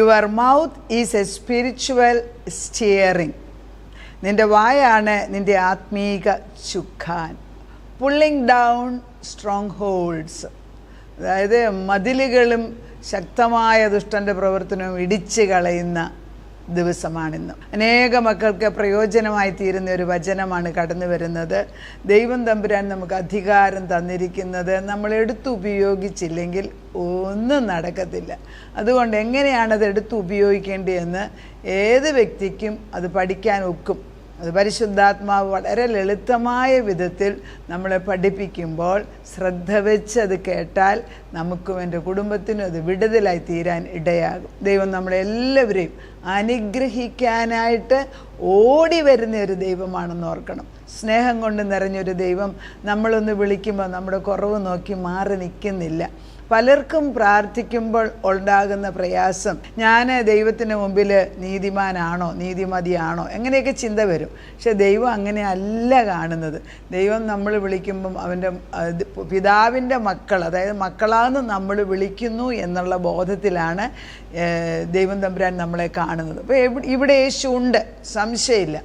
Your mouth is A spiritual steering. നിൻ്റെ വായാണ് നിൻ്റെ ആത്മീക ചുക്കാൻ. പുള്ളിങ് ഡൗൺ സ്ട്രോങ് ഹോൾഡ്സ്, അതായത് മതിലുകളും ശക്തമായ ദുഷ്ടൻ്റെ പ്രവർത്തനവും ഇടിച്ചു കളയുന്ന ദിവസമാണിന്ന്. അനേക മക്കൾക്ക് പ്രയോജനമായി തീരുന്ന ഒരു വചനമാണ് കടന്നു വരുന്നത്. ദൈവം തമ്പുരാൻ നമുക്ക് അധികാരം തന്നിരിക്കുന്നത് നമ്മൾ എടുത്തുപയോഗിച്ചില്ലെങ്കിൽ ഒന്നും നടക്കത്തില്ല. അതുകൊണ്ട് എങ്ങനെയാണത് എടുത്ത് ഉപയോഗിക്കേണ്ടതെന്ന് ഏത് വ്യക്തിക്കും അത് പഠിക്കാൻ ഒക്കും. അത് പരിശുദ്ധാത്മാവ് വളരെ ലളിതമായ വിധത്തിൽ നമ്മളെ പഠിപ്പിക്കുമ്പോൾ ശ്രദ്ധ വെച്ച് അത് കേട്ടാൽ നമുക്കും എൻ്റെ കുടുംബത്തിനും അത് വിടുതലായി തീരാൻ ഇടയാകും. ദൈവം നമ്മളെല്ലാവരെയും അനുഗ്രഹിക്കാനായിട്ട് ഓടി വരുന്ന ഒരു ദൈവമാണെന്ന് ഓർക്കണം. സ്നേഹം കൊണ്ട് നിറഞ്ഞൊരു ദൈവം. നമ്മളൊന്ന് വിളിക്കുമ്പോൾ നമ്മുടെ കുറവ് നോക്കി മാറി നിൽക്കുന്നില്ല. പലർക്കും പ്രാർത്ഥിക്കുമ്പോൾ ഉണ്ടാകുന്ന പ്രയാസം, ഞാൻ ദൈവത്തിന് മുമ്പിൽ നീതിമാനാണോ നീതിമതിയാണോ എങ്ങനെയൊക്കെ ചിന്ത വരും. പക്ഷെ ദൈവം അങ്ങനെ അല്ല കാണുന്നത്. ദൈവം നമ്മൾ വിളിക്കുമ്പം അവൻ്റെ പിതാവിൻ്റെ മക്കൾ, അതായത് മക്കളാന്ന് നമ്മൾ വിളിക്കുന്നു എന്നുള്ള ബോധത്തിലാണ് ദൈവം തമ്പുരാൻ നമ്മളെ കാണുന്നത്. അപ്പോൾ ഇവിടെ യേശു ഉണ്ട്, സംശയമില്ല.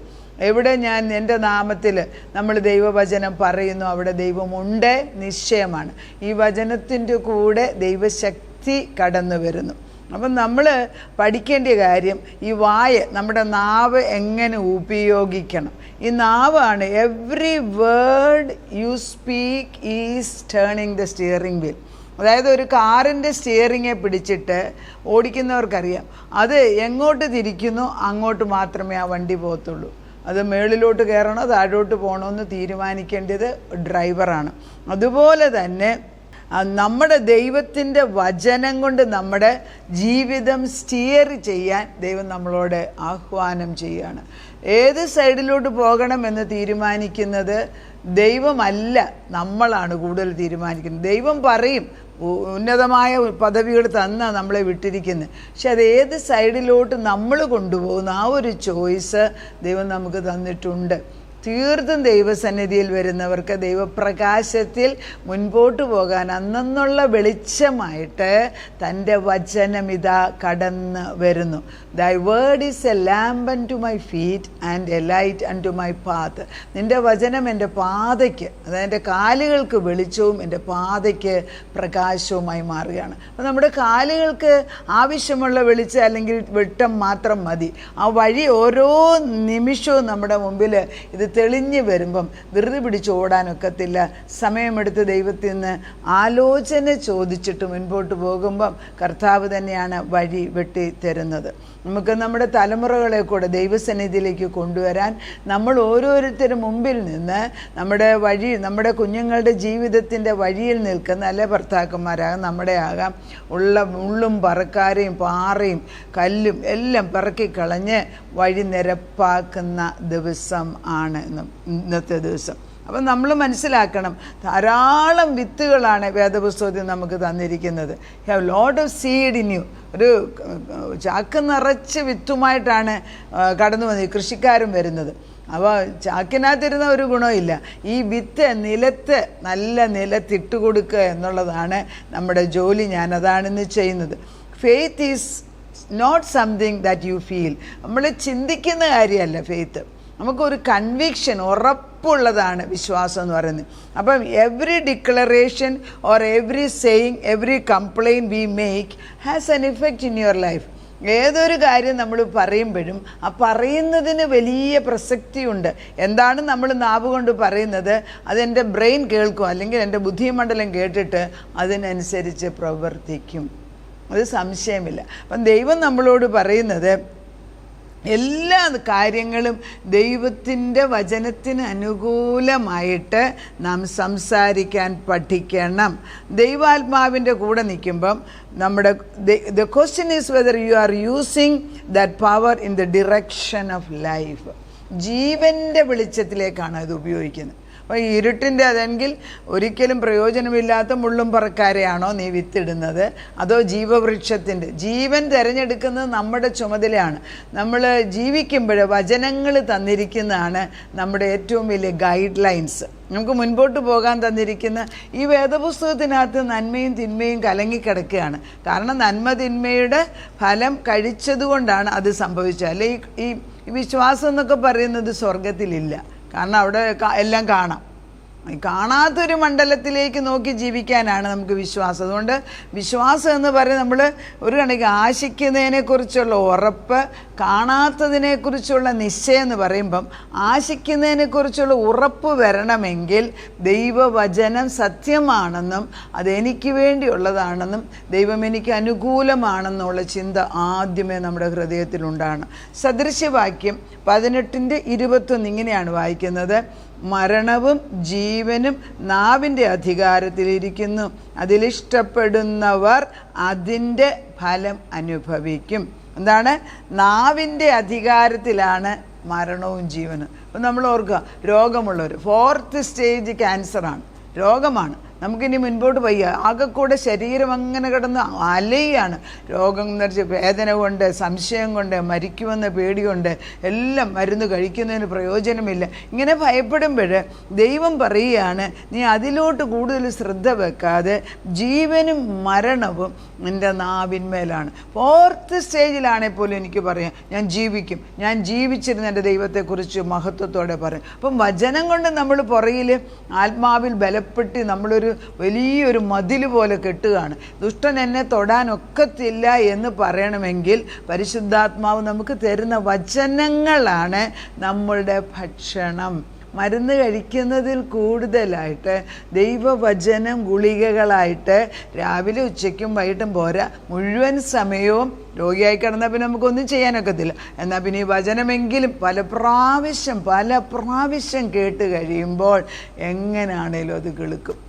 എവിടെ ഞാൻ എൻ്റെ നാമത്തിൽ നമ്മൾ ദൈവവചനം പറയുന്നു അവിടെ ദൈവമുണ്ട്, നിശ്ചയമാണ്. ഈ വചനത്തിൻ്റെ കൂടെ ദൈവശക്തി കടന്നു വരുന്നു. അപ്പം നമ്മൾ പഠിക്കേണ്ട കാര്യം ഈ വായ, നമ്മുടെ നാവ് എങ്ങനെ ഉപയോഗിക്കണം. ഈ നാവാണ് every word you speak is turning the steering wheel. അതായത് ഒരു കാറിൻ്റെ സ്റ്റിയറിങ്ങെ പിടിച്ചിട്ട് ഓടിക്കുന്നവർക്കറിയാം അത് എങ്ങോട്ട് തിരിക്കുന്നു അങ്ങോട്ട് മാത്രമേ ആ വണ്ടി പോകത്തുള്ളൂ. അത് മേളിലോട്ട് കയറണോ താഴോട്ട് പോകണമെന്ന് തീരുമാനിക്കേണ്ടത് ഡ്രൈവറാണ്. അതുപോലെ തന്നെ നമ്മുടെ ദൈവത്തിൻ്റെ വചനം കൊണ്ട് നമ്മുടെ ജീവിതം സ്റ്റിയർ ചെയ്യാൻ ദൈവം നമ്മളോട് ആഹ്വാനം ചെയ്യുകയാണ്. ഏത് സൈഡിലോട്ട് പോകണമെന്ന് തീരുമാനിക്കുന്നത് ദൈവമല്ല, നമ്മളാണ് കൂടുതൽ തീരുമാനിക്കുന്നത്. ദൈവം പറയും, ഉന്നതമായ പദവികൾ തന്ന നമ്മളെ വിട്ടിരിക്കുന്നത്. പക്ഷെ അത് ഏത് സൈഡിലോട്ട് നമ്മൾ കൊണ്ടുപോകുന്ന ആ ഒരു ചോയ്സ് ദൈവം നമുക്ക് തന്നിട്ടുണ്ട്. തീർത്തും ദൈവസന്നിധിയിൽ വരുന്നവർക്ക് ദൈവപ്രകാശത്തിൽ മുൻപോട്ട് പോകാൻ അന്നുള്ള വെളിച്ചമായിട്ട് തൻ്റെ വചനം ഇതാ കടന്ന് വരുന്നു. Thy word is a lamp unto my feet and a light unto my path. നിൻ്റെ വചനം എൻ്റെ പാതയ്ക്ക്, അതായത് എൻ്റെ കാലുകൾക്ക് വെളിച്ചവും എൻ്റെ പാതയ്ക്ക് പ്രകാശവുമായി മാറുകയാണ്. അപ്പോൾ നമ്മുടെ കാലുകൾക്ക് ആവശ്യമുള്ള വെളിച്ചം അല്ലെങ്കിൽ വെട്ടം മാത്രം മതി. ആ വഴി ഓരോ നിമിഷവും നമ്മുടെ മുമ്പിൽ ഇത് തെളിഞ്ഞു വരുമ്പം ധൃതി പിടിച്ച് ഓടാനൊക്കത്തില്ല. സമയമെടുത്ത് ദൈവത്തിൽ നിന്ന് ആലോചന ചോദിച്ചിട്ട് മുൻപോട്ട് പോകുമ്പം കർത്താവ് തന്നെയാണ് വഴി വെട്ടി തരുന്നത്. നമുക്ക് നമ്മുടെ തലമുറകളെ കൂടെ ദൈവസന്നിധിയിലേക്ക് കൊണ്ടുവരാൻ നമ്മൾ ഓരോരുത്തരും മുമ്പിൽ നിന്ന് നമ്മുടെ വഴി, നമ്മുടെ കുഞ്ഞുങ്ങളുടെ ജീവിതത്തിൻ്റെ വഴിയിൽ നിൽക്കുന്ന അല്ലെ ഭർത്താക്കന്മാരാകാം, നമ്മുടെ ആകാം, മുള്ളും പറക്കാരെയും പാറയും കല്ലും എല്ലാം പറക്കിക്കളഞ്ഞ് വഴി നിരപ്പാക്കുന്ന ദിവസം ആണ് ഇന്നത്തെ ദിവസം. അപ്പം നമ്മൾ മനസ്സിലാക്കണം, ധാരാളം വിത്തുകളാണ് വേദപുസ്തകത്തിൽ നമുക്ക് തന്നിരിക്കുന്നത്. You have lot of seed in you. ഒരു ചാക്ക് നിറച്ച് വിത്തുമായിട്ടാണ് കടന്നു വന്നത് കൃഷിക്കാരൻ വരുന്നത്. അപ്പോൾ ചാക്കിനകത്തിരുന്ന ഒരു ഗുണമില്ല. ഈ വിത്ത് നല്ല നിലത്തിട്ട് കൊടുക്കുക എന്നുള്ളതാണ് നമ്മുടെ ജോലി. ഞാനതാണിന്ന് ചെയ്യുന്നത്. Faith is not something that you feel. നമ്മൾ ചിന്തിക്കുന്ന കാര്യമല്ല ഫെയ്ത്ത്. നമുക്കൊരു കൺവിക്ഷൻ, ഉറപ്പുള്ളതാണ് വിശ്വാസം എന്ന് പറയുന്നത്. അപ്പം every declaration or every saying, every complaint we make has N effect in your life. ഏതൊരു കാര്യം നമ്മൾ പറയുമ്പോഴും ആ പറയുന്നതിന് വലിയ പ്രസക്തിയുണ്ട്. എന്താണ് നമ്മൾ നാവ് കൊണ്ട് പറയുന്നത് അതെൻ്റെ ബ്രെയിൻ കേൾക്കും, അല്ലെങ്കിൽ എൻ്റെ ബുദ്ധിമണ്ഡലം കേട്ടിട്ട് അതിനനുസരിച്ച് പ്രവർത്തിക്കും. അത് സംശയമില്ല. അപ്പം ദൈവം നമ്മളോട് പറയുന്നത് എല്ലാ കാര്യങ്ങളും ദൈവത്തിൻ്റെ വചനത്തിന് അനുകൂലമായിട്ട് നാം സംസാരിക്കാൻ പഠിക്കണം. ദൈവാത്മാവിൻ്റെ കൂടെ നിൽക്കുമ്പം നമ്മുടെ the question is whether you are using that power in the direction of life. ജീവൻ്റെ വെളിച്ചത്തിലേക്കാണ് ഇത് ഉപയോഗിക്കുന്നത്. അപ്പോൾ ഈ ഇരുട്ടിൻ്റെ അതെങ്കിൽ ഒരിക്കലും പ്രയോജനമില്ലാത്ത മുള്ളും പറക്കാരെയാണോ നീ വിത്തിടുന്നത്, അതോ ജീവവൃക്ഷത്തിൻ്റെ? ജീവൻ തിരഞ്ഞെടുക്കുന്നത് നമ്മുടെ ചുമതലയാണ്. നമ്മൾ ജീവിക്കുമ്പോൾ വചനങ്ങൾ തന്നിരിക്കുന്നതാണ് നമ്മുടെ ഏറ്റവും വലിയ ഗൈഡ് ലൈൻസ്. നമുക്ക് മുൻപോട്ട് പോകാൻ തന്നിരിക്കുന്ന ഈ വേദപുസ്തകത്തിനകത്ത് നന്മയും തിന്മയും കലങ്ങിക്കിടക്കുകയാണ്. കാരണം നന്മ തിന്മയുടെ ഫലം കഴിച്ചതുകൊണ്ടാണ് അത് സംഭവിച്ചത്. അല്ലെ ഈ വിശ്വാസം എന്നൊക്കെ പറയുന്നത് സ്വർഗത്തിലില്ല. കാരണം അവിടെ എല്ലാം കാണാം. കാണാത്തൊരു മണ്ഡലത്തിലേക്ക് നോക്കി ജീവിക്കാനാണ് നമുക്ക് വിശ്വാസം. അതുകൊണ്ട് വിശ്വാസം എന്ന് പറയുന്നത് നമ്മൾ ഒരു കണക്ക് ആശിക്കുന്നതിനെക്കുറിച്ചുള്ള ഉറപ്പ്, കാണാത്തതിനെക്കുറിച്ചുള്ള നിശ്ചയം എന്ന് പറയുമ്പം ആശിക്കുന്നതിനെക്കുറിച്ചുള്ള ഉറപ്പ് വരണമെങ്കിൽ ദൈവവചനം സത്യമാണെന്നും അതെനിക്ക് വേണ്ടിയുള്ളതാണെന്നും ദൈവം എനിക്ക് അനുകൂലമാണെന്നുള്ള ചിന്ത ആദ്യമേ നമ്മുടെ ഹൃദയത്തിലുണ്ടാണ്. സദൃശ്യവാക്യം 18:21 ഇങ്ങനെയാണ് വായിക്കുന്നത്: മരണവും ജീവനും നാവിൻ്റെ അധികാരത്തിലിരിക്കുന്നു, അതിലിഷ്ടപ്പെടുന്നവർ അതിൻ്റെ ഫലം അനുഭവിക്കും. എന്താണ്? നാവിൻ്റെ അധികാരത്തിലാണ് മരണവും ജീവനും. അപ്പം നമ്മൾ ഓർക്കുക, രോഗമുള്ളവർ 4th സ്റ്റേജ് ക്യാൻസറാണ്, രോഗമാണ്. നമുക്കിനി മുൻപോട്ട് വയ്യ. ആകെ കൂടെ ശരീരം അങ്ങനെ കിടന്ന് അലയാണ്. രോഗം നിറച്ച് വേദന കൊണ്ട്, സംശയം കൊണ്ട്, മരിക്കുമെന്ന പേടിയുണ്ട്, എല്ലാം മരുന്ന് കഴിക്കുന്നതിന് പ്രയോജനമില്ല. ഇങ്ങനെ ഭയപ്പെടുമ്പോൾ ദൈവം പറയുകയാണ്, നീ അതിലോട്ട് കൂടുതൽ ശ്രദ്ധ വെക്കാതെ ജീവനും മരണവും നിൻ്റെ നാവിന്മേലാണ്. 4th സ്റ്റേജിലാണെങ്കിൽ പോലും എനിക്ക് പറയാം, ഞാൻ ജീവിക്കും, ഞാൻ ജീവിച്ചിരുന്ന എൻ്റെ ദൈവത്തെക്കുറിച്ച് മഹത്വത്തോടെ പറയും. അപ്പം വചനം കൊണ്ട് നമ്മൾ പുറകിൽ ആത്മാവിൽ ബലപ്പെട്ട് നമ്മളൊരു വലിയൊരു മതിൽ പോലെ കെട്ടുകയാണ്. ദുഷ്ടൻ എന്നെ തൊടാനൊക്കത്തില്ല എന്ന് പറയണമെങ്കിൽ പരിശുദ്ധാത്മാവ് നമുക്ക് തരുന്ന വചനങ്ങളാണ് നമ്മളുടെ ഭക്ഷണം. മരുന്ന് കഴിക്കുന്നതിൽ കൂടുതലായിട്ട് ദൈവവചനം ഗുളികകളായിട്ട് രാവിലെ ഉച്ചയ്ക്കും വൈകിട്ടും പോരാ, മുഴുവൻ സമയവും രോഗിയായി കിടന്നാൽ പിന്നെ നമുക്കൊന്നും ചെയ്യാനൊക്കത്തില്ല. എന്നാൽ പിന്നെ ഈ വചനമെങ്കിലും പല പ്രാവശ്യം കേട്ട് കഴിയുമ്പോൾ എങ്ങനെയാണേലും അത് കിളുക്കും.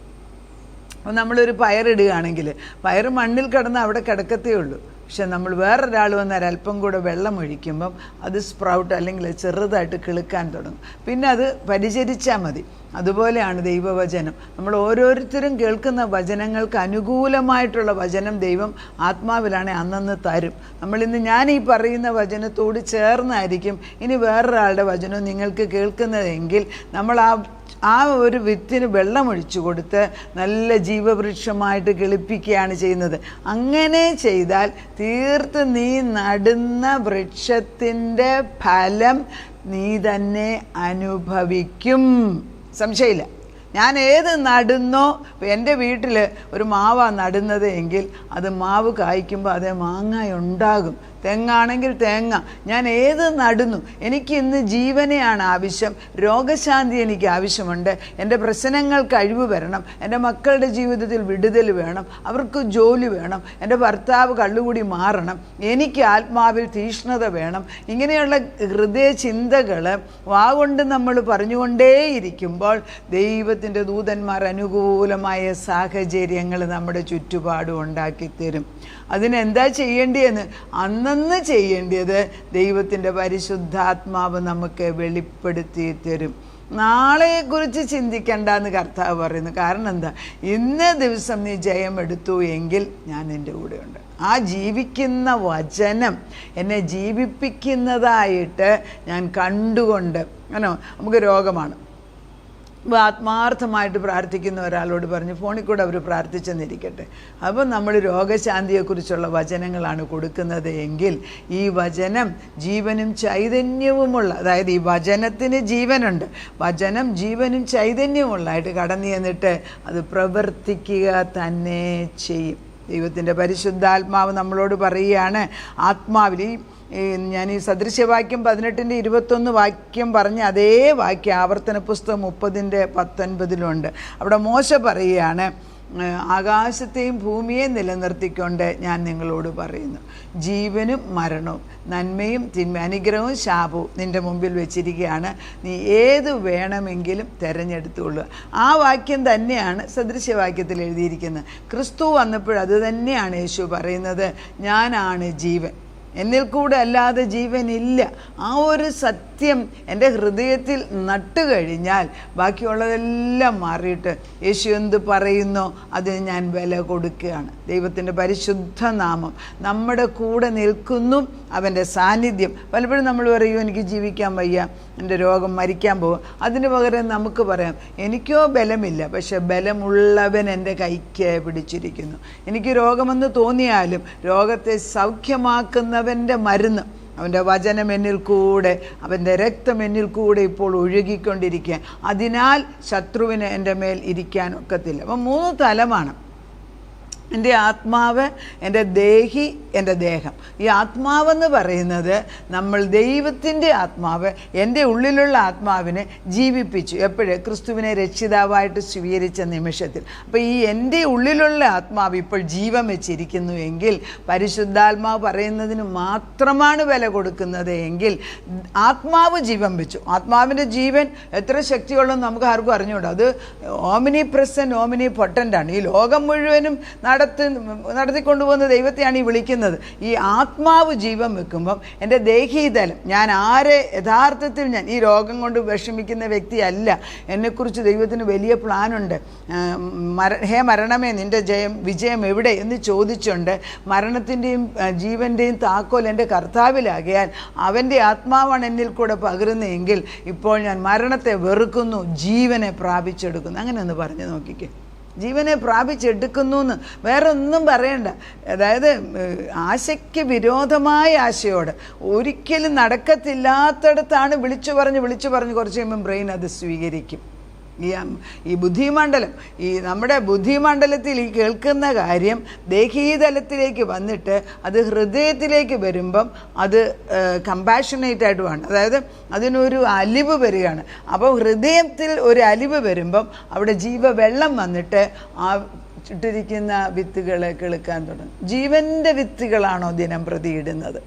അപ്പോൾ നമ്മളൊരു പയറിടുകയാണെങ്കിൽ പയർ മണ്ണിൽ കിടന്ന് അവിടെ കിടക്കത്തേ ഉള്ളൂ. പക്ഷെ നമ്മൾ വേറൊരാൾ വന്നാൽ അല്പം കൂടെ വെള്ളം ഒഴിക്കുമ്പം അത് സ്പ്രൗട്ട് അല്ലെങ്കിൽ ചെറുതായിട്ട് കിളുക്കാൻ തുടങ്ങും. പിന്നെ അത് പരിചരിച്ചാൽ മതി. അതുപോലെയാണ് ദൈവവചനം. നമ്മൾ ഓരോരുത്തരും കേൾക്കുന്ന വചനങ്ങൾക്ക് അനുകൂലമായിട്ടുള്ള വചനം ദൈവം ആത്മാവിലാണ് അന്നന്ന് തരും. നമ്മളിന്ന് ഞാൻ ഈ പറയുന്ന വചനത്തോട് ചേർന്നായിരിക്കും ഇനി വേറൊരാളുടെ വചനം നിങ്ങൾക്ക് കേൾക്കുന്നതെങ്കിൽ നമ്മൾ ആ ഒരു വിത്തിന് വെള്ളമൊഴിച്ചു കൊടുത്ത് നല്ല ജീവവൃക്ഷമായിട്ട് കിളിപ്പിക്കുകയാണ് ചെയ്യുന്നത്. അങ്ങനെ ചെയ്താൽ തീർത്ത് നീ നടുന്ന വൃക്ഷത്തിൻ്റെ ഫലം നീ തന്നെ അനുഭവിക്കും, സംശയമില്ല. ഞാൻ ഏത് നടുന്നോ, എൻ്റെ വീട്ടിൽ ഒരു മാവാണ് നടുന്നത് എങ്കിൽ അത് മാവ് കായ്ക്കുമ്പോൾ അതേ മാങ്ങ ഉണ്ടാകും. തെങ്ങാണെങ്കിൽ തേങ്ങ. ഞാൻ ഏത് നടുന്നു, എനിക്ക് ഇന്ന് ജീവനെയാണ് ആവശ്യം, രോഗശാന്തി എനിക്ക് ആവശ്യമുണ്ട്, എൻ്റെ പ്രശ്നങ്ങൾ കഴിവ് വരണം, എൻ്റെ മക്കളുടെ ജീവിതത്തിൽ വിടുതൽ വേണം, അവർക്ക് ജോലി വേണം, എൻ്റെ ഭർത്താവ് കള്ളുകൂടി മാറണം, എനിക്ക് ആത്മാവിൽ തീഷ്ണത വേണം. ഇങ്ങനെയുള്ള ഹൃദയ ചിന്തകൾ വാഗൊണ്ട് നമ്മൾ പറഞ്ഞുകൊണ്ടേയിരിക്കുമ്പോൾ ദൈവത്തിൻ്റെ ദൂതന്മാർ അനുകൂലമായ സാഹചര്യങ്ങൾ നമ്മുടെ ചുറ്റുപാടും ഉണ്ടാക്കിത്തരും. അതിനെന്താ ചെയ്യേണ്ടിയെന്ന് അന്നന്ന് ചെയ്യേണ്ടത് ദൈവത്തിൻ്റെ പരിശുദ്ധാത്മാവ് നമുക്ക് വെളിപ്പെടുത്തി തരും. നാളെക്കുറിച്ച് ചിന്തിക്കണ്ടെന്ന് കർത്താവ് പറയുന്നു. കാരണം എന്താ? ഇന്ന ദിവസം നീ ജയം എടുത്തു എങ്കിൽ ഞാൻ എൻ്റെ കൂടെയുണ്ട്. ആ ജീവിക്കുന്ന വചനം എന്നെ ജീവിപ്പിക്കുന്നതായിട്ട് ഞാൻ കണ്ടുകൊണ്ട്, നമുക്ക് രോഗമാണ്, ആത്മാർത്ഥമായിട്ട് പ്രാർത്ഥിക്കുന്ന ഒരാളോട് പറഞ്ഞു, ഫോണിൽ കൂടെ അവർ പ്രാർത്ഥിച്ചെന്നിരിക്കട്ടെ, അപ്പം നമ്മൾ രോഗശാന്തിയെക്കുറിച്ചുള്ള വചനങ്ങളാണ് കൊടുക്കുന്നത് എങ്കിൽ ഈ വചനം ജീവനും ചൈതന്യവുമുള്ള, അതായത് ഈ വചനത്തിന് ജീവനുണ്ട്, വചനം ജീവനും ചൈതന്യമുള്ളതായിട്ട് കടന്നു ചെന്നിട്ട് അത് പ്രവർത്തിക്കുക തന്നെ ചെയ്യും. ദൈവത്തിൻ്റെ പരിശുദ്ധാത്മാവ് നമ്മളോട് പറയുകയാണ്, ആത്മാവിൽ ഞാൻ ഈ സദൃശ്യവാക്യം 18:21 വാക്യം പറഞ്ഞ അതേ വാക്യം ആവർത്തന പുസ്തകം 30:19 അവിടെ മോശ പറയുകയാണ്, ആകാശത്തെയും ഭൂമിയെയും നിലനിർത്തിക്കൊണ്ട് ഞാൻ നിങ്ങളോട് പറയുന്നു, ജീവനും മരണവും നന്മയും തിന്മ അനുഗ്രഹവും ശാപവും നിൻ്റെ മുമ്പിൽ വെച്ചിരിക്കുകയാണ്, നീ ഏത് വേണമെങ്കിലും തിരഞ്ഞെടുത്തുകൊള്ളുക. ആ വാക്യം തന്നെയാണ് സദൃശ്യവാക്യത്തിൽ എഴുതിയിരിക്കുന്നത്. ക്രിസ്തു വന്നപ്പോൾ അത് തന്നെയാണ് യേശു പറയുന്നത്, ഞാനാണ് ജീവൻ. എന്നിൽ കൂടെ അല്ലാതെ ജീവനില്ല. ആ ഒരു സത്യം എൻ്റെ ഹൃദയത്തിൽ നട്ടുകഴിഞ്ഞാൽ ബാക്കിയുള്ളതെല്ലാം മാറിയിട്ട് യേശു എന്ത് പറയുന്നോ അതിന് ഞാൻ വില കൊടുക്കുകയാണ്. ദൈവത്തിൻ്റെ പരിശുദ്ധ നാമം നമ്മുടെ കൂടെ നിൽക്കുന്നു, അവൻ്റെ സാന്നിധ്യം. പലപ്പോഴും നമ്മൾ പറയും എനിക്ക് ജീവിക്കാൻ വയ്യ, എൻ്റെ രോഗം മരിക്കാൻ പോകും. അതിന് പകരം നമുക്ക് പറയാം എനിക്കോ ബലമില്ല, പക്ഷെ ബലമുള്ളവൻ എൻ്റെ കൈക്ക് പിടിച്ചിരിക്കുന്നു. എനിക്ക് രോഗമെന്ന് തോന്നിയാലും രോഗത്തെ സൗഖ്യമാക്കുന്നവൻ്റെ മരുന്ന്, അവൻ്റെ വചനം എന്നിൽ കൂടെ, അവൻ്റെ രക്തം എന്നിൽ കൂടെ ഇപ്പോൾ ഒഴുകിക്കൊണ്ടിരിക്കുക. അതിനാൽ ശത്രുവിന് എൻ്റെ മേൽ ഇരിക്കാൻ ഒക്കത്തില്ല. അപ്പം 3 തലമാണ്: എൻ്റെ ആത്മാവ്, എൻ്റെ ദേഹി, എൻ്റെ ദേഹം. ഈ ആത്മാവെന്ന് പറയുന്നത് നമ്മൾ ദൈവത്തിൻ്റെ ആത്മാവ് എൻ്റെ ഉള്ളിലുള്ള ആത്മാവിനെ ജീവിപ്പിച്ചു. എപ്പോഴും ക്രിസ്തുവിനെ രക്ഷിതാവായിട്ട് സ്വീകരിച്ച നിമിഷത്തിൽ. അപ്പോൾ ഈ എൻ്റെ ഉള്ളിലുള്ള ആത്മാവ് ഇപ്പോൾ ജീവൻ വെച്ചിരിക്കുന്നു എങ്കിൽ, പരിശുദ്ധാത്മാവ് പറയുന്നതിന് മാത്രമാണ് വില കൊടുക്കുന്നത് എങ്കിൽ ആത്മാവ് ജീവൻ വെച്ചു. ആത്മാവിൻ്റെ ജീവൻ എത്ര ശക്തിയുള്ളതെന്ന് നമുക്ക് ആർക്കും അറിഞ്ഞുകൂടാ. അത് ഓമിനി പ്രസൻറ്റ്, ഓമിനി പൊട്ടൻ്റാണ്. ഈ ലോകം മുഴുവനും നടത്തിക്കൊണ്ടുപോകുന്ന ദൈവത്തെയാണ് ഈ വിളിക്കുന്നത്. ഈ ആത്മാവ് ജീവൻ വെക്കുമ്പം എൻ്റെ ദേഹീതലം, ഞാൻ ആരെ യഥാർത്ഥത്തിൽ ഞാൻ ഈ രോഗം കൊണ്ട് വിഷമിക്കുന്ന വ്യക്തിയല്ല. എന്നെക്കുറിച്ച് ദൈവത്തിന് വലിയ പ്ലാനുണ്ട്. ഹേ മരണമേ, നിൻ്റെ വിജയം എവിടെ എന്ന് ചോദിച്ചുകൊണ്ട് മരണത്തിൻ്റെയും ജീവൻ്റെയും താക്കോൽ എൻ്റെ കർത്താവിലാകിയാൽ അവൻ്റെ ആത്മാവാണ് എന്നിൽ കൂടെ പകരുന്നതെങ്കിൽ ഇപ്പോൾ ഞാൻ മരണത്തെ വെറുക്കുന്നു, ജീവനെ പ്രാപിച്ചെടുക്കുന്നു. അങ്ങനെ ഒന്ന് പറഞ്ഞു നോക്കിക്കേ. ജീവനെ പ്രാപിച്ചെടുക്കുന്നു എന്ന് വേറെ ഒന്നും പറയണ്ട. അതായത് ആശയ്ക്ക് വിരോധമായ ആശയോട് ഒരിക്കലും നടക്കത്തില്ലാത്തടത്താണ് വിളിച്ചു പറഞ്ഞ് കുറച്ച് കഴിയുമ്പം ബ്രെയിൻ അത് സ്വീകരിക്കും. ഈ ബുദ്ധിമണ്ഡലം, ഈ നമ്മുടെ ബുദ്ധിമണ്ഡലത്തിൽ ഈ കേൾക്കുന്ന കാര്യം ദേഹീതലത്തിലേക്ക് വന്നിട്ട് അത് ഹൃദയത്തിലേക്ക് വരുമ്പം അത് കമ്പാഷനേറ്റ് ആയിട്ട് വേണം. അതായത് അതിനൊരു അലിവ് വരികയാണ്. അപ്പോൾ ഹൃദയത്തിൽ ഒരു അലിവ് വരുമ്പം അവിടെ ജീവവെള്ളം വന്നിട്ട് ആ ഇട്ടിരിക്കുന്ന വിത്തുകളെ കിളുക്കാൻ തുടങ്ങും. ജീവൻ്റെ വിത്തുകളാണോ ദിനം പ്രതി ഇടുന്നത്?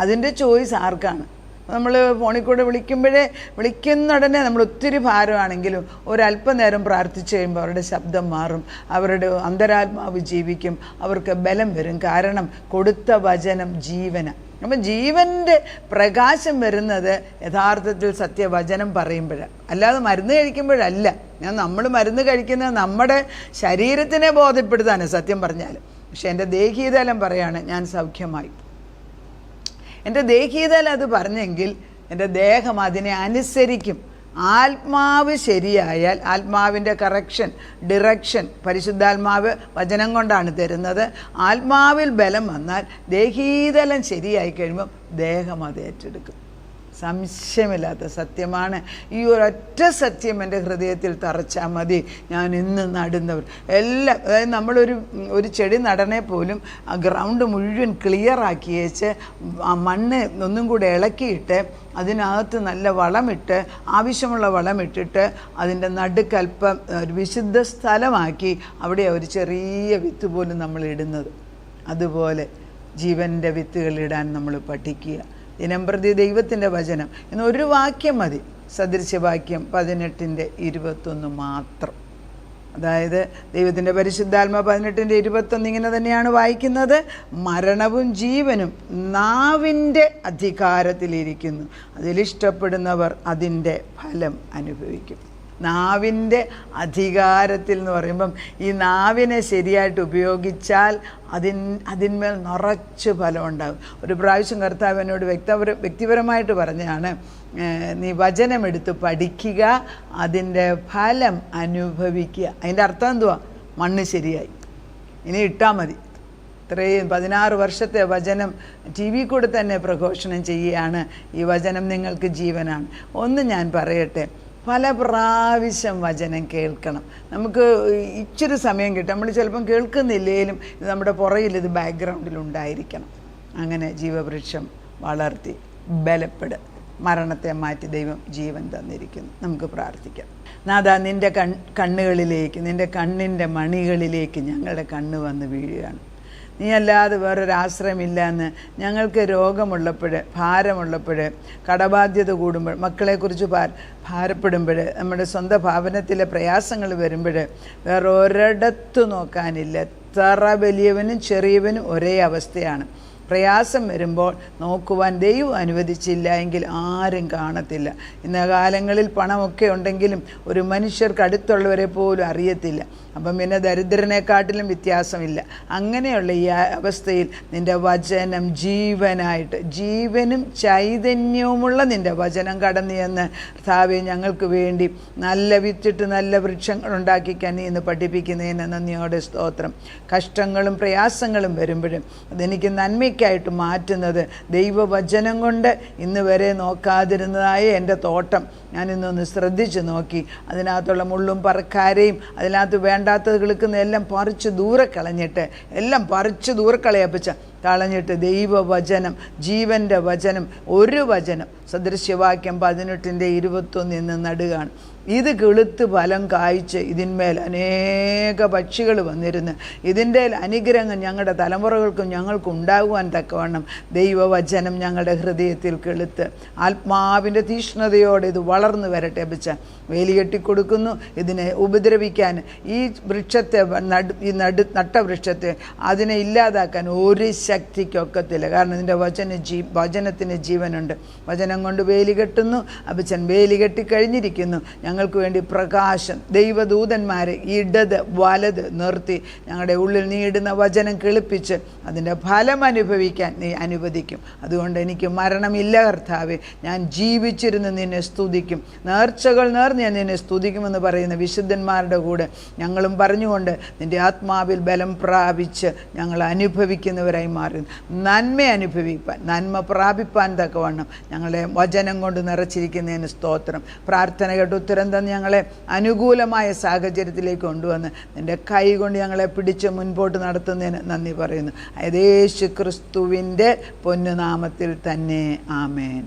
അതിൻ്റെ ചോയ്സ് ആർക്കാണ്? നമ്മൾ ഫോണിൽ കൂടെ വിളിക്കുന്ന ഉടനെ നമ്മൾ ഒത്തിരി ഭാരമാണെങ്കിലും ഒരല്പനേരം പ്രാർത്ഥിച്ചു കഴിയുമ്പോൾ അവരുടെ ശബ്ദം മാറും, അവരുടെ അന്തരാത്മാവ് ജീവിക്കും, അവർക്ക് ബലം വരും. കാരണം കൊടുത്ത വചനം ജീവന. അപ്പം ജീവൻ്റെ പ്രകാശം വരുന്നത് യഥാർത്ഥത്തിൽ സത്യവചനം പറയുമ്പോഴാണ്, അല്ലാതെ മരുന്ന് കഴിക്കുമ്പോഴല്ല. നമ്മൾ മരുന്ന് കഴിക്കുന്നത് നമ്മുടെ ശരീരത്തിനെ ബോധ്യപ്പെടുത്താനാണ് സത്യം പറഞ്ഞാൽ. പക്ഷെ എൻ്റെ ദേഹീതലം പറയാണ് ഞാൻ സൗഖ്യമായി. എൻ്റെ ദേഹീതലം അത് പറഞ്ഞെങ്കിൽ എൻ്റെ ദേഹം അതിനെ അനുസരിക്കും. ആത്മാവ് ശരിയായാൽ, ആത്മാവിൻ്റെ കറക്ഷൻ, ഡിറക്ഷൻ പരിശുദ്ധാത്മാവ് വചനം കൊണ്ടാണ് തരുന്നത്. ആത്മാവിൽ ബലം വന്നാൽ ദേഹീതലം ശരിയായി കഴിയുമ്പം ദേഹം അത് ഏറ്റെടുക്കും. സംശയമില്ലാത്ത സത്യമാണ്. ഈ ഒരൊറ്റ സത്യം എൻ്റെ ഹൃദയത്തിൽ തറച്ചാൽ മതി. ഞാൻ ഇന്ന് നടുന്നവർ എല്ലാം, അതായത് നമ്മളൊരു ചെടി നടണേ പോലും ആ ഗ്രൗണ്ട് മുഴുവൻ ക്ലിയറാക്കി വെച്ച് ആ മണ്ണ് ഒന്നും കൂടെ ഇളക്കിയിട്ട് അതിനകത്ത് നല്ല വളമിട്ട്, ആവശ്യമുള്ള വളമിട്ടിട്ട് അതിൻ്റെ നടുക്കൽപ്പം ഒരു വിശുദ്ധ സ്ഥലമാക്കി അവിടെ ഒരു ചെറിയ വിത്ത് പോലും നമ്മൾ ഇടുന്നത്. അതുപോലെ ജീവൻ്റെ വിത്തുകളിടാൻ നമ്മൾ പഠിക്കുക. ദിനംപ്രതി ദൈവത്തിൻ്റെ വചനം എന്നൊരു വാക്യം മതി. സദൃശ്യവാക്യം 18:21 മാത്രം. അതായത് ദൈവത്തിൻ്റെ പരിശുദ്ധാത്മ 18:21 ഇങ്ങനെ തന്നെയാണ് വായിക്കുന്നത്: മരണവും ജീവനും നാവിൻ്റെ അധികാരത്തിലിരിക്കുന്നു, അതിലിഷ്ടപ്പെടുന്നവർ അതിൻ്റെ ഫലം അനുഭവിക്കും. നാവിൻ്റെ അധികാരത്തിൽ എന്ന് പറയുമ്പം ഈ നാവിനെ ശരിയായിട്ട് ഉപയോഗിച്ചാൽ അതിന്മേൽ നിറച്ച് ഫലം ഉണ്ടാകും. ഒരു പ്രാവശ്യം കർത്താവ് എന്നോട് വ്യക്തിപരമായിട്ട് പറഞ്ഞാണ്, നീ വചനമെടുത്ത് പഠിക്കുക, അതിൻ്റെ ഫലം അനുഭവിക്കുക. അതിൻ്റെ അർത്ഥം എന്തുവാ? മണ്ണ് ശരിയായി, ഇനി ഇട്ടാൽ മതി. ഇത്രയും 16 വർഷത്തെ വചനം TV കൂടെ തന്നെ പ്രഘോഷണം ചെയ്യുകയാണ്. ഈ വചനം നിങ്ങൾക്ക് ജീവനാണ്. ഒന്ന് ഞാൻ പറയട്ടെ, പല പ്രാവശ്യം വചനം കേൾക്കണം. നമുക്ക് ഇച്ചിരി സമയം കിട്ടും. നമ്മൾ ചിലപ്പം കേൾക്കുന്നില്ലേലും ഇത് നമ്മുടെ പുറകിൽ ഇത് ബാക്ക്ഗ്രൗണ്ടിലുണ്ടായിരിക്കണം. അങ്ങനെ ജീവവൃക്ഷം വളർത്തി ബലപ്പെടുക. മരണത്തെ മാറ്റി ദൈവം ജീവൻ തന്നിരിക്കുന്നു. നമുക്ക് പ്രാർത്ഥിക്കാം. നാഥാ, നിൻ്റെ കണ്ണുകളിലേക്ക്, നിൻ്റെ കണ്ണിൻ്റെ മണികളിലേക്ക് ഞങ്ങളുടെ കണ്ണ് വന്ന് വീഴുകയാണ്. നീ അല്ലാതെ വേറൊരാശ്രയമില്ല എന്ന് ഞങ്ങൾക്ക് രോഗമുള്ളപ്പോൾ, ഭാരമുള്ളപ്പോൾ, കടബാധ്യത കൂടുമ്പോൾ, മക്കളെക്കുറിച്ച് ഭാരപ്പെടുമ്പോൾ, നമ്മുടെ സ്വന്തം ഭവനത്തിലെ പ്രയാസങ്ങൾ വരുമ്പോൾ വേറെ ഒരിടത്ത് നോക്കാനില്ല. എത്ര വലിയവനും ചെറിയവനും ഒരേ അവസ്ഥയാണ്. പ്രയാസം വരുമ്പോൾ നോക്കുവാൻ ദൈവം അനുവദിച്ചില്ല എങ്കിൽ ആരും കാണത്തില്ല. ഇന്ന കാലങ്ങളിൽ പണമൊക്കെ ഉണ്ടെങ്കിലും ഒരു മനുഷ്യർക്ക് അടുത്തുള്ളവരെ പോലും അറിയത്തില്ല. അപ്പം പിന്നെ ദരിദ്രനെക്കാട്ടിലും വ്യത്യാസമില്ല. അങ്ങനെയുള്ള ഈ അവസ്ഥയിൽ നിൻ്റെ വചനം ജീവനായിട്ട്, ജീവനും ചൈതന്യവുമുള്ള നിൻ്റെ വചനം കടന്നു ചെന്ന് കർത്താവേ ഞങ്ങൾക്ക് വേണ്ടി നല്ല വിത്തിട്ട് നല്ല വൃക്ഷങ്ങൾ ഉണ്ടാക്കിക്കാൻ നീ ഇന്ന് പഠിപ്പിക്കുന്നതിന് നന്ദിയോടെ സ്തോത്രം. കഷ്ടങ്ങളും പ്രയാസങ്ങളും വരുമ്പോഴും അതെനിക്ക് നന്മയ്ക്കായിട്ട് മാറ്റുന്നത് ദൈവവചനം കൊണ്ട് ഇന്ന് വരെ നോക്കാതിരുന്നതായ എൻ്റെ തോട്ടം ഞാനിന്നൊന്ന് ശ്രദ്ധിച്ച് നോക്കി. അതിനകത്തുള്ള മുള്ളും പറക്കാരെയും അതിനകത്ത് വേണ്ടാത്തത് കിളുക്കുന്ന എല്ലാം പറിച്ച് ദൂരെ കളഞ്ഞിട്ട്, എല്ലാം പറിച്ച് ദൂരെ കളഞ്ഞിട്ട് ദൈവവചനം, ജീവൻ്റെ വചനം, ഒരു വചനം സദൃശ്യവാക്യം 18:21 നടുകയാണ്. ഇത് കിളുത്ത് ഫലം കായ്ച്ച് ഇതിന്മേൽ അനേക പക്ഷികൾ വന്നിരുന്ന് ഇതിൻ്റെ അനുഗ്രഹങ്ങൾ ഞങ്ങളുടെ തലമുറകൾക്കും ഞങ്ങൾക്ക് ഉണ്ടാകുവാൻ തക്കവണ്ണം ദൈവവചനം ഞങ്ങളുടെ ഹൃദയത്തിൽ കിളുത്ത് ആത്മാവിൻ്റെ തീഷ്ണതയോടെ ഇത് വളർന്നു വരട്ടെ. അപ്പച്ച വേലി കെട്ടിക്കൊടുക്കുന്നു ഇതിനെ ഉപദ്രവിക്കാൻ, ഈ വൃക്ഷത്തെ നട്ട വൃക്ഷത്തെ അതിനെ ഇല്ലാതാക്കാൻ ഒരു ശക്തിക്കൊക്കത്തില്ല. കാരണം ഇതിൻ്റെ വചനത്തിന് ജീവനുണ്ട്. വചനം കൊണ്ട് വേലി കെട്ടുന്നു. അപ്പച്ചൻ വേലി കെട്ടിക്കഴിഞ്ഞിരിക്കുന്നു. ഞങ്ങൾക്ക് വേണ്ടി പ്രകാശം ദൈവദൂതന്മാരെ ഇടത് വലത് നിർത്തി ഞങ്ങളുടെ ഉള്ളിൽ നീ ഇടുന്ന വചനം കിളിപ്പിച്ച് അതിൻ്റെ ഫലം അനുഭവിക്കാൻ നീ അനുവദിക്കും. അതുകൊണ്ട് എനിക്ക് മരണമില്ല കർത്താവേ, ഞാൻ ജീവിച്ചിരുന്ന് നിന്നെ സ്തുതിക്കും, നേർച്ചകൾ നേർന്ന് ഞാൻ നിന്നെ സ്തുതിക്കുമെന്ന് പറയുന്ന വിശുദ്ധന്മാരുടെ കൂടെ ഞങ്ങളും പറഞ്ഞുകൊണ്ട് നിൻ്റെ ആത്മാവിൽ ബലം പ്രാപിച്ച് ഞങ്ങൾ അനുഭവിക്കുന്നവരായി മാറുന്നു. നന്മ അനുഭവിപ്പാൻ, നന്മ പ്രാപിപ്പാൻ തക്കവണ്ണം ഞങ്ങളെ വചനം കൊണ്ട് നിറച്ചിരിക്കുന്നതിന് സ്തോത്രം. പ്രാർത്ഥന കേട്ട് ഉത്തരം തന്നെ ഞങ്ങളെ അനുകൂലമായ സാഹചര്യത്തിലേക്ക് കൊണ്ടുവന്ന് നിൻ്റെ കൈ കൊണ്ട് ഞങ്ങളെ പിടിച്ച് മുൻപോട്ട് നടത്തുന്നതിന് നന്ദി പറയുന്നു. യേശു ക്രിസ്തുവിൻ്റെ പൊന്നുനാമത്തിൽ തന്നെ ആമേൻ.